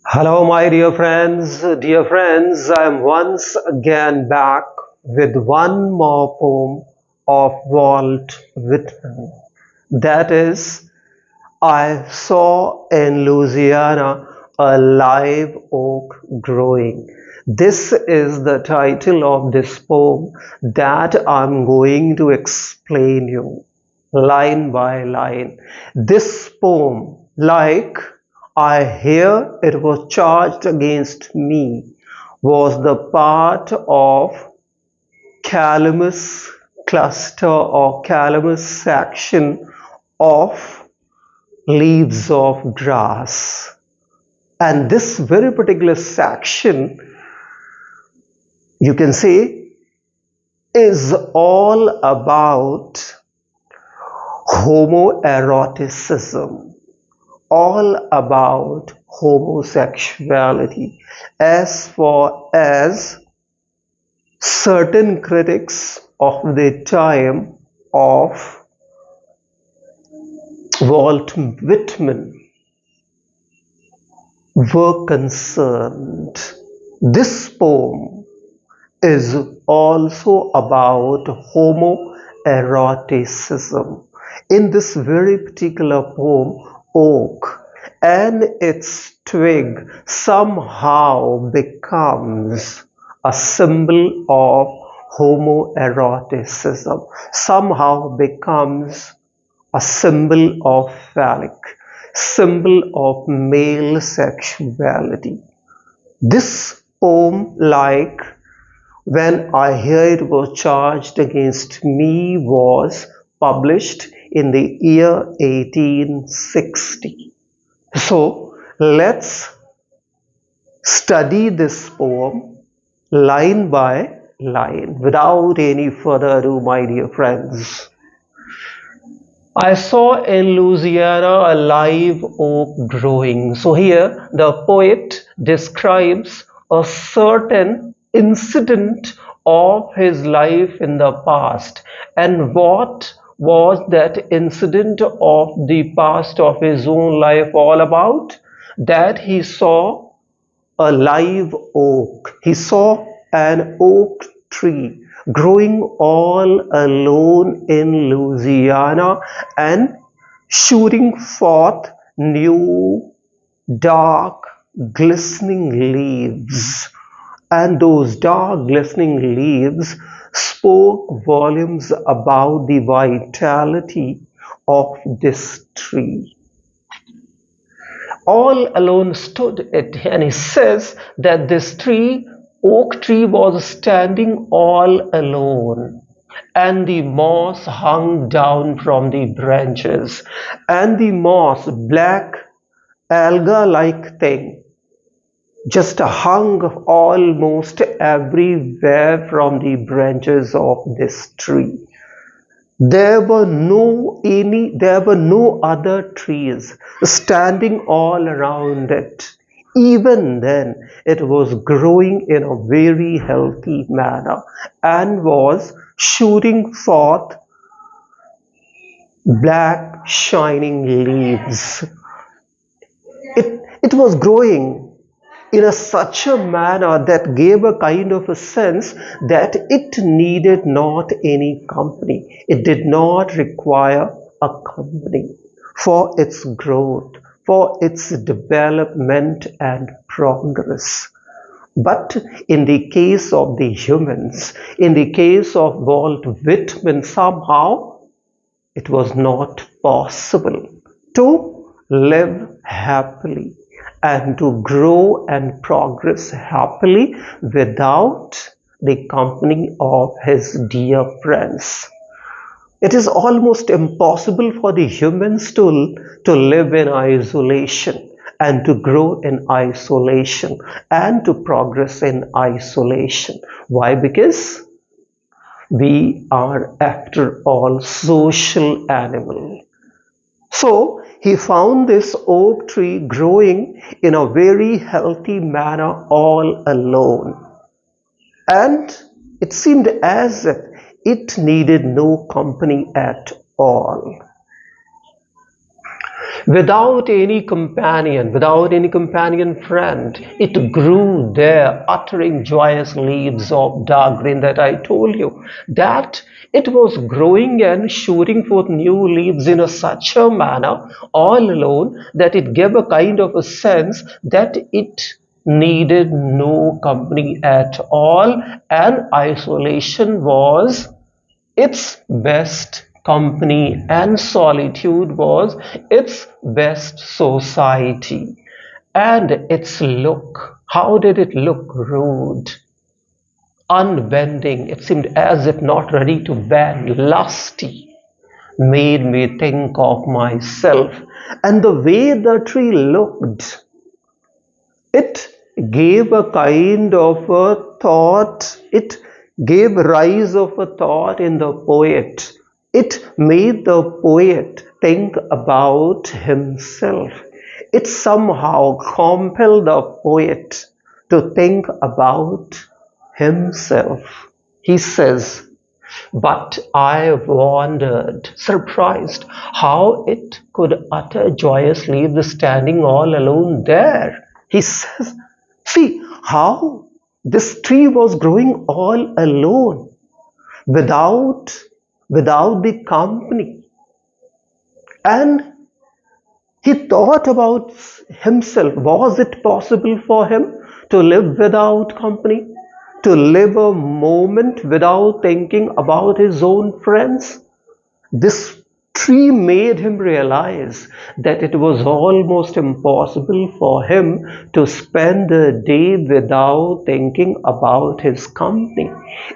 Hello, my dear friends. Dear friends, I am once again back with one more poem of Walt Whitman. That is, I saw in Louisiana a live oak growing. This is the title of this poem that I'm going to explain you line by line. This poem, like I hear it was charged against me, was the part of calamus cluster or calamus section of leaves of grass. And this very particular section, you can say, is all about homoeroticism, all about homosexuality, as far as certain critics of the time of Walt Whitman were concerned. This poem is also about homoeroticism. In this very particular poem, oak and its twig somehow becomes a symbol of homoeroticism, somehow becomes a symbol of phallic, symbol of male sexuality. This poem, like when I hear it was charged against me, was published in the year 1860. So let's study this poem line by line without any further ado, my dear friends. I saw in Louisiana a live oak growing. So here the poet describes a certain incident of his life in the past. And what was that incident of the past of his own life all about? That he saw a live oak. He saw an oak tree growing all alone in Louisiana and shooting forth new dark glistening leaves. And those dark glistening leaves spoke volumes about the vitality of this tree. All alone stood it, and he says that this tree, oak tree, was standing all alone, and the moss hung down from the branches, and the moss, black alga like thing, just hung almost everywhere from the branches of this tree. There were no other trees standing all around it. Even then, it was growing in a very healthy manner and was shooting forth black shining leaves. It was growing in such a manner that gave a kind of a sense that it needed not any company. It did not require a company for its growth, for its development and progress. But in the case of the humans, in the case of Walt Whitman, somehow it was not possible to live happily and to grow and progress happily without the company of his dear friends. It is almost impossible for the humans to live in isolation and to grow in isolation and to progress in isolation. Why? Because we are, after all, social animal. So he found this oak tree growing in a very healthy manner all alone. And it seemed as if it needed no company at all. Without any companion friend, it grew there, uttering joyous leaves of dark green that I told you. That it was growing and shooting forth new leaves in such a manner, all alone, that it gave a kind of a sense that it needed no company at all, and isolation was its best company, and solitude was its best society. And its look, how did it look? Rude, unbending, it seemed as if not ready to bend, lusty, made me think of myself. And the way the tree looked, it gave a kind of a thought, it gave rise of a thought in the poet. It made the poet think about himself. It somehow compelled the poet to think about himself. He says, but I wondered, surprised, how it could utter joyously the standing all alone there. He says, see how this tree was growing all alone, without the company. And he thought about himself. Was it possible for him to live without company? To live a moment without thinking about his own friends? This tree made him realize that it was almost impossible for him to spend a day without thinking about his company.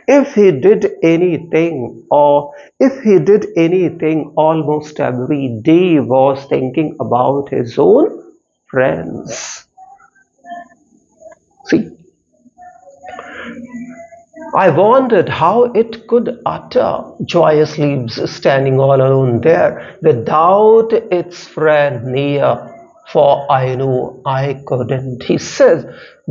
If he did anything, almost every day was thinking about his own friends. See, I wondered how it could utter joyous leaves standing all alone there without its friend near, for I knew I couldn't. He says,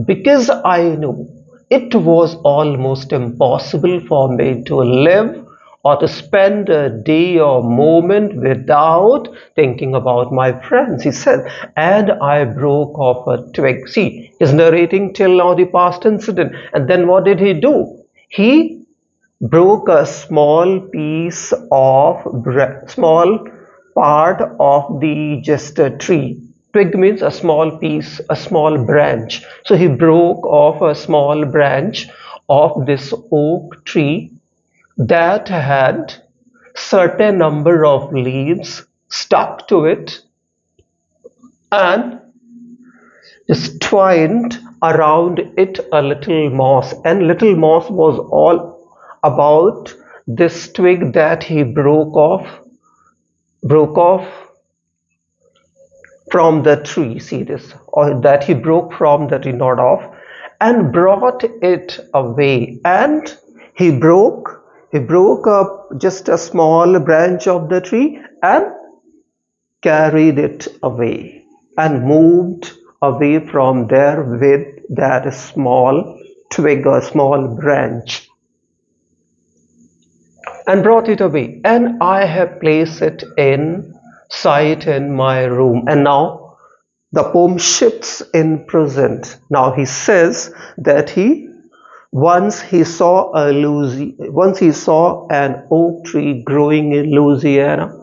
because I knew it was almost impossible for me to live or to spend a day or moment without thinking about my friends. He said, and I broke off a twig. See, he's narrating till now the past incident. And then what did he do? He broke a small piece of small part of the just a tree. Twig means a small piece, a small branch. So he broke off a small branch of this oak tree that had certain number of leaves stuck to it, and just twined around it a little moss, and little moss was all about this twig that he broke off from the tree. See this, or that he broke from the tree, not off, and brought it away. And he broke up just a small branch of the tree and carried it away and moved away from there with that small twig or small branch, and brought it away. And I have placed it in sight in my room. And now the poem shifts in present. Now he says that once he saw an oak tree growing in Louisiana.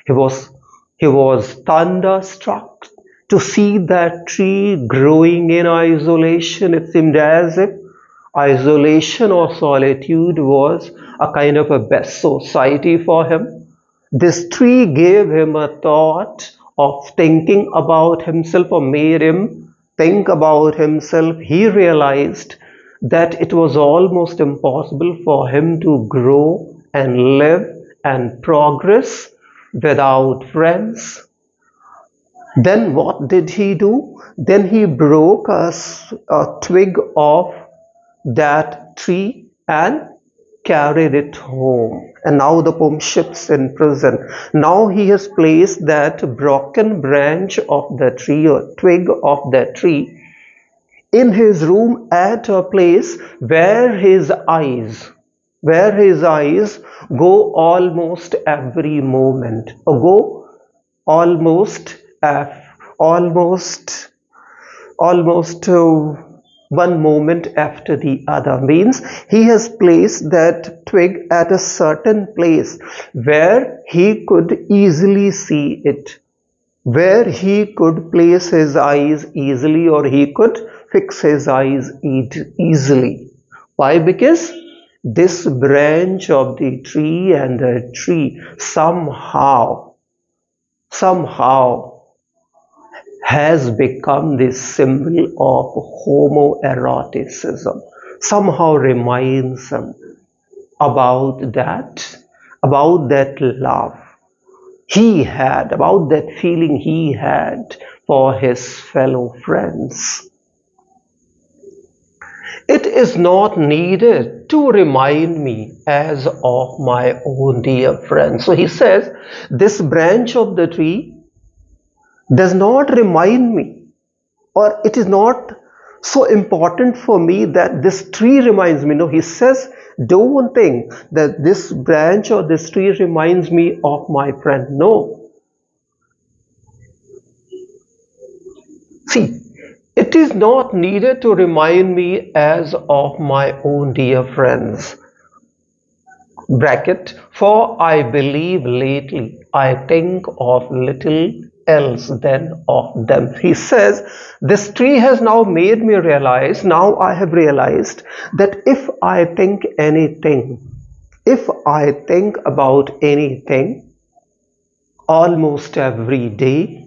He was thunderstruck to see that tree growing in isolation. It seemed as if isolation or solitude was a kind of a best society for him. This tree gave him a thought of thinking about himself, or made him think about himself. He realized that it was almost impossible for him to grow and live and progress without friends. Then what did he do? Then he broke a twig of that tree and carried it home. And now the poem shifts in present. Now he has placed that broken branch of the tree, or twig of that tree, in his room at a place where his eyes go almost every moment, or go almost almost almost one moment after the other, means he has placed that twig at a certain place where he could easily see it, where he could place his eyes easily, or he could fix his eyes easily. Why? Because this branch of the tree and the tree somehow has become the symbol of homoeroticism, somehow reminds him about that love he had, about that feeling he had for his fellow friends. It is not needed to remind me as of my own dear friends. So he says, this branch of the tree does not remind me, or it is not so important for me that this tree reminds me. No, he says, don't think that this branch or this tree reminds me of my friend. No. See, it is not needed to remind me as of my own dear friends. Bracket, for I believe lately I think of little else than of them. He says, this tree has now made me realize, now I have realized that if I think about anything almost every day,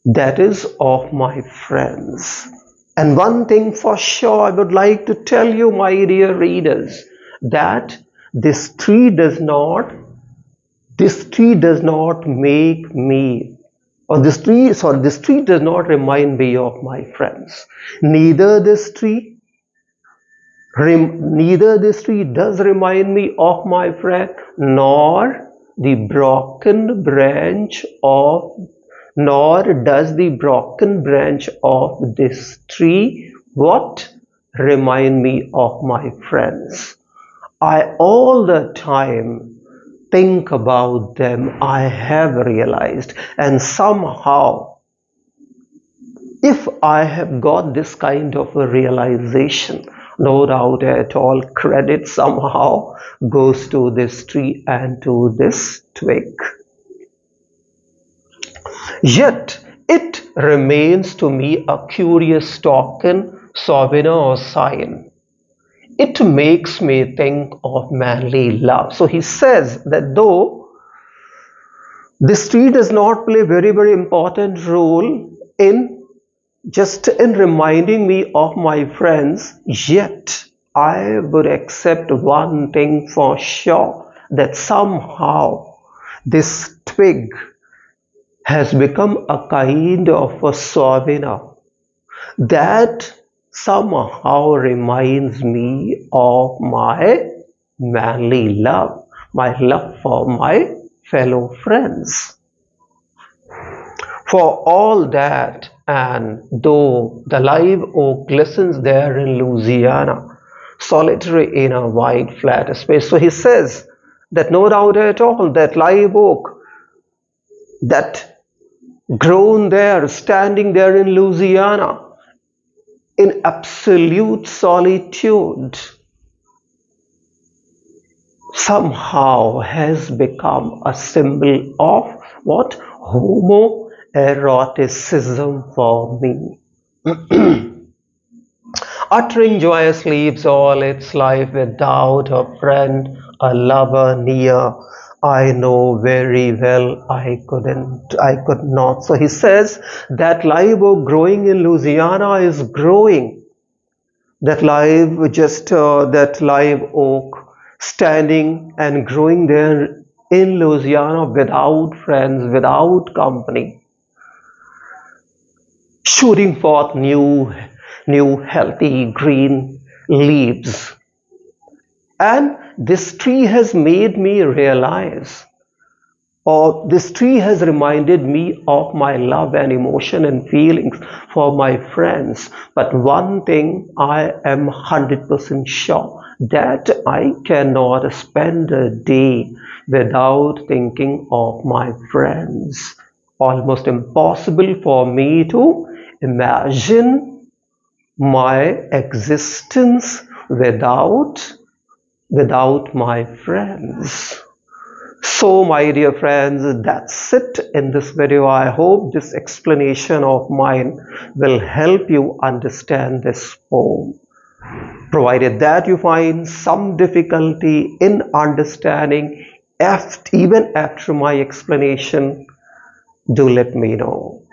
that is of my friends. And one thing for sure I would like to tell you, my dear readers, that this tree does not make me, or this tree does not remind me of my friends. Neither this tree does remind me of my friend, nor does the broken branch of this tree remind me of my friends. I all the time think about them, I have realized, and somehow, if I have got this kind of a realization, no doubt at all, credit somehow goes to this tree and to this twig. Yet it remains to me a curious token, souvenir or sign. It makes me think of manly love. So he says that though this tree does not play a very, very important role in reminding me of my friends, yet I would accept one thing for sure, that somehow this twig has become a kind of a souvenir that somehow reminds me of my manly love, my love for my fellow friends. For all that, and though the live oak glistens there in Louisiana, solitary in a wide flat space. So he says that no doubt at all, that live oak that grown there, standing there in Louisiana, in absolute solitude, somehow has become a symbol of what? Homoeroticism for me. Uttering joyous leaves all its life without a friend, a lover near, I know very well I could not. So he says that live oak growing in Louisiana is growing. That live oak standing and growing there in Louisiana without friends, without company, shooting forth new healthy green leaves. And this tree has made me realize, or this tree has reminded me of my love and emotion and feelings for my friends. But one thing I am 100% sure, that I cannot spend a day without thinking of my friends. almost impossible for me to imagine my existence without my friends. So my dear friends, that's it in this video. I hope this explanation of mine will help you understand this poem. Provided that you find some difficulty in understanding even after my explanation, do let me know.